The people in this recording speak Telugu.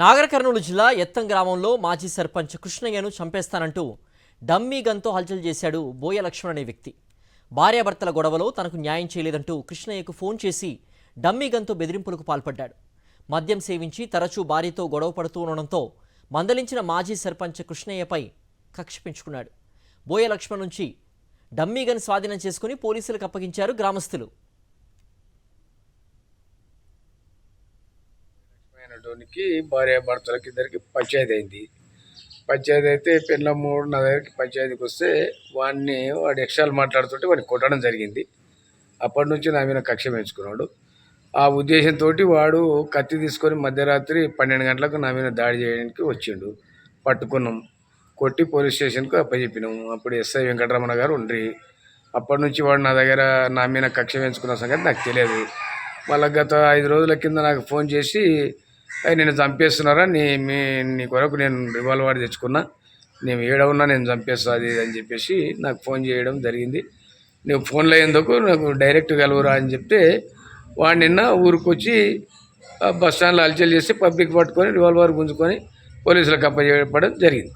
నాగర్ కర్నూలు జిల్లా ఎత్తం గ్రామంలో మాజీ సర్పంచ్ కృష్ణయ్యను చంపేస్తానంటూ డమ్మీ గన్తో హల్చల్ చేశాడు బోయ లక్ష్మణ్ అనే వ్యక్తి. భార్యాభర్తల గొడవలో తనకు న్యాయం చేయలేదంటూ కృష్ణయ్యకు ఫోన్ చేసి డమ్మీ గన్తో బెదిరింపులకు పాల్పడ్డాడు. మద్యం సేవించి తరచూ భార్యతో గొడవ పడుతూ ఉండడంతో మందలించిన మాజీ సర్పంచ్ కృష్ణయ్యపై కక్ష పెంచుకున్నాడు. బోయ లక్ష్మణ్ నుంచి డమ్మీ గన్ స్వాధీనం చేసుకుని పోలీసులకు అప్పగించారు గ్రామస్తులు. భార్యాభర్తలకి ఇద్దరికి పంచాయతీ అయింది. పంచాయతీ అయితే పెళ్ళమ్మూడు నా దగ్గరికి పంచాయతీకి వస్తే వాడు ఎక్స్ట్రాలు మాట్లాడుతుంటే వాడిని కొట్టడం జరిగింది. అప్పటి నుంచి నా మీద కక్ష పెంచుకున్నాడు. ఆ ఉద్దేశంతో వాడు కత్తి తీసుకొని మధ్యరాత్రి 12 గంటలకు నా మీద దాడి చేయడానికి వచ్చిండు. పట్టుకున్నాం, కొట్టి పోలీస్ స్టేషన్కు అప్పచెప్పినాము. అప్పుడు ఎస్ఐ వెంకటరమణ గారు ఉండ్రి. అప్పటి నుంచి వాడు నా మీద కక్ష పెంచుకున్న సంగతి నాకు తెలియదు. మళ్ళీ గత 5 రోజుల కింద నాకు ఫోన్ చేసి నేను చంపేస్తున్నారా, నీ కొరకు నేను రివాల్వర్ తెచ్చుకున్నా, నేను ఏడవున్నా నేను చంపేస్తా అది అని చెప్పేసి నాకు ఫోన్ చేయడం జరిగింది. నువ్వు ఫోన్లో ఎందుకు నాకు డైరెక్ట్ కలువురా అని చెప్తే వాడు నిన్న ఊరికొచ్చి బస్ స్టాండ్లో హల్చల్ చేసి పబ్లిక్ పట్టుకొని రివాల్వర్ గుంజుకొని పోలీసులకు అప్పచెప్పడం జరిగింది.